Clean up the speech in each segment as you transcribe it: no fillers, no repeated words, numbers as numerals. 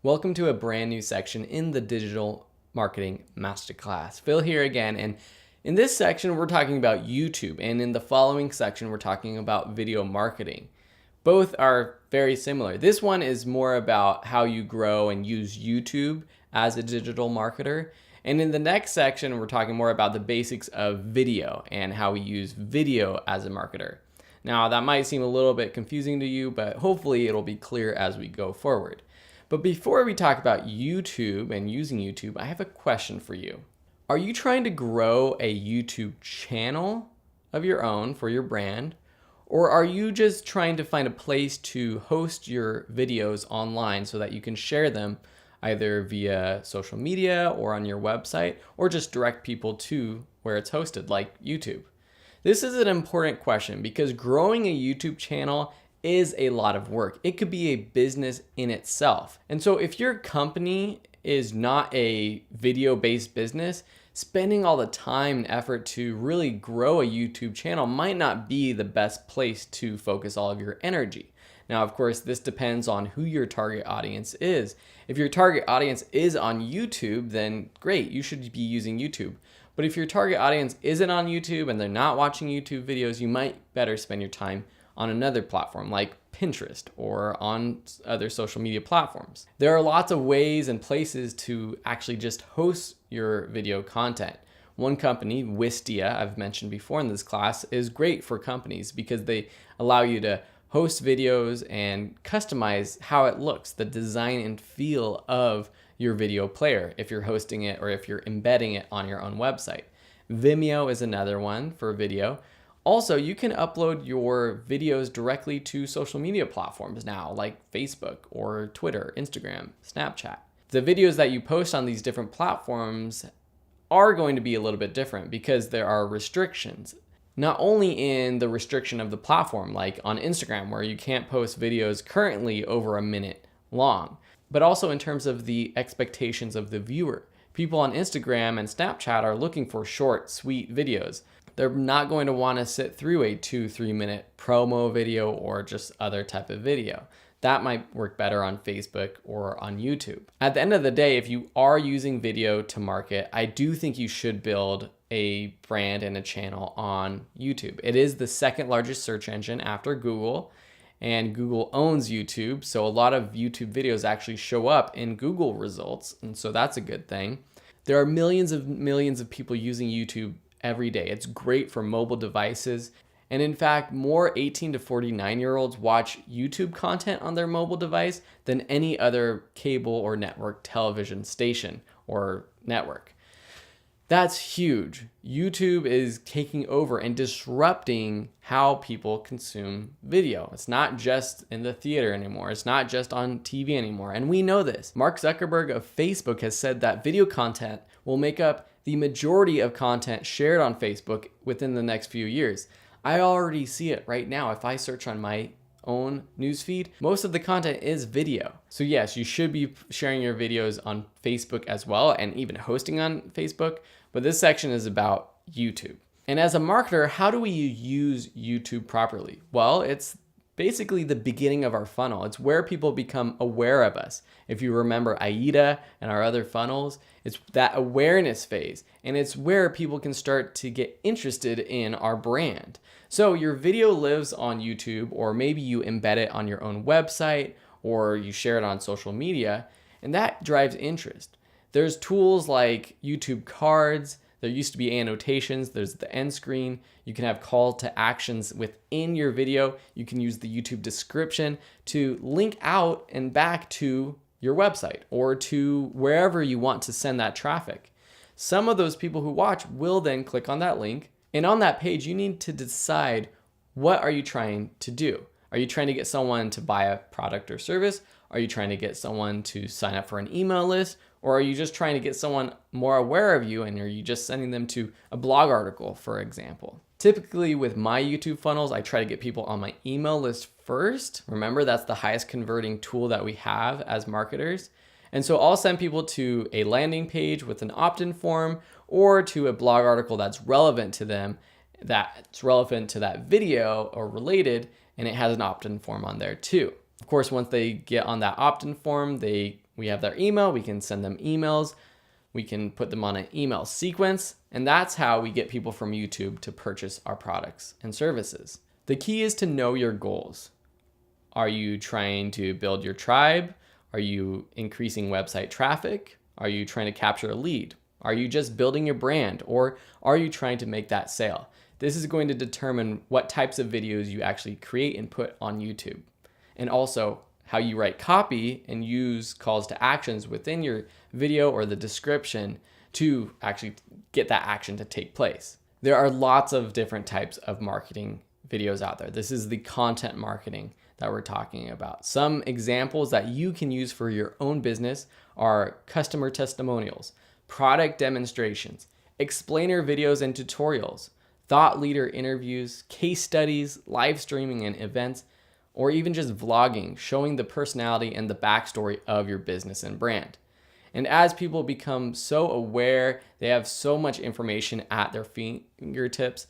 Welcome to a brand new section in the Digital Marketing Masterclass. Phil here again, and in this section we're talking about YouTube, and in the following section we're talking about video marketing. Both are very similar. This one is more about how you grow and use YouTube as a digital marketer, and in the next section we're talking more about the basics of video and how we use video as a marketer. Now that might seem a little bit confusing to you, but hopefully it'll be clear as we go forward. But before we talk about YouTube and using YouTube, I have a question for you. Are you trying to grow a YouTube channel of your own for your brand? Or are you just trying to find a place to host your videos online so that you can share them either via social media or on your website, or just direct people to where it's hosted, like YouTube? This is an important question because growing a YouTube channel is a lot of work. It could be a business in itself. And so if your company is not a video-based business, spending all the time and effort to really grow a YouTube channel might not be the best place to focus all of your energy. Now, of course, this depends on who your target audience is. If your target audience is on YouTube, then great, you should be using YouTube. But if your target audience isn't on YouTube and they're not watching YouTube videos, you might better spend your time on another platform like Pinterest or on other social media platforms. There are lots of ways and places to actually just host your video content. One company, Wistia, I've mentioned before in this class, is great for companies because they allow you to host videos and customize how it looks, the design and feel of your video player if you're hosting it or if you're embedding it on your own website. Vimeo is another one for video. Also, you can upload your videos directly to social media platforms now, like Facebook or Twitter, Instagram, Snapchat. The videos that you post on these different platforms are going to be a little bit different because there are restrictions. Not only in the restriction of the platform, like on Instagram, where you can't post videos currently over a minute long, but also in terms of the expectations of the viewer. People on Instagram and Snapchat are looking for short, sweet videos. They're not going to want to sit through a 2-3 minute promo video or just other type of video. That might work better on Facebook or on YouTube. At the end of the day, if you are using video to market, I do think you should build a brand and a channel on YouTube. It is the second largest search engine after Google, and Google owns YouTube. So a lot of YouTube videos actually show up in Google results. And so that's a good thing. There are millions of people using YouTube every day. It's great for mobile devices. And in fact, more 18 to 49-year-olds watch YouTube content on their mobile device than any other cable or network television station or network. That's huge. YouTube is taking over and disrupting how people consume video. It's not just in the theater anymore. It's not just on TV anymore. And we know this. Mark Zuckerberg of Facebook has said that video content will make up the majority of content shared on Facebook within the next few years. I already see it right now. If I search on my own newsfeed, most of the content is video. So yes, you should be sharing your videos on Facebook as well and even hosting on Facebook, but this section is about YouTube. And as a marketer, how do we use YouTube properly? Well, it's basically the beginning of our funnel. It's where people become aware of us. If you remember AIDA and our other funnels, it's that awareness phase, and it's where people can start to get interested in our brand. So your video lives on YouTube, or maybe you embed it on your own website, or you share it on social media, and that drives interest. There's tools like YouTube cards. There used to be annotations. There's the end screen. You can have call to actions within your video. You can use the YouTube description to link out and back to your website or to wherever you want to send that traffic. Some of those people who watch will then click on that link. And on that page, you need to decide, what are you trying to do? Are you trying to get someone to buy a product or service? Are you trying to get someone to sign up for an email list? Or are you just trying to get someone more aware of you, and are you just sending them to a blog article, for example? Typically with my YouTube funnels, I try to get people on my email list first. Remember, that's the highest converting tool that we have as marketers. And so I'll send people to a landing page with an opt-in form or to a blog article that's relevant to them, that's relevant to that video or related, and it has an opt-in form on there too. Of course, once they get on that opt-in form, they We have their email, we can send them emails, we can put them on an email sequence, and that's how we get people from YouTube to purchase our products and services. The key is to know your goals. Are you trying to build your tribe? Are you increasing website traffic? Are you trying to capture a lead? Are you just building your brand, or are you trying to make that sale? This is going to determine what types of videos you actually create and put on YouTube. And also how you write copy and use calls to actions within your video or the description to actually get that action to take place. There are lots of different types of marketing videos out there. This is the content marketing that we're talking about. Some examples that you can use for your own business are customer testimonials, product demonstrations, explainer videos and tutorials, thought leader interviews, case studies, live streaming and events, or even just vlogging, showing the personality and the backstory of your business and brand. And as people become so aware, they have so much information at their fingertips,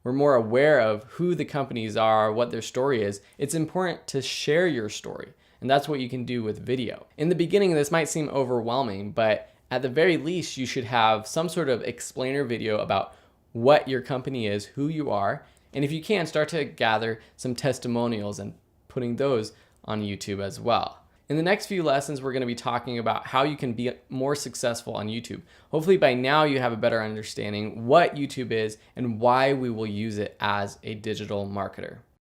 we're more aware of who the companies are, what their story is, it's important to share your story. And that's what you can do with video. In the beginning, this might seem overwhelming, but at the very least, you should have some sort of explainer video about what your company is, who you are, and if you can, start to gather some testimonials and putting those on YouTube as well. In the next few lessons, we're going to be talking about how you can be more successful on YouTube. Hopefully by now you have a better understanding what YouTube is and why we will use it as a digital marketer.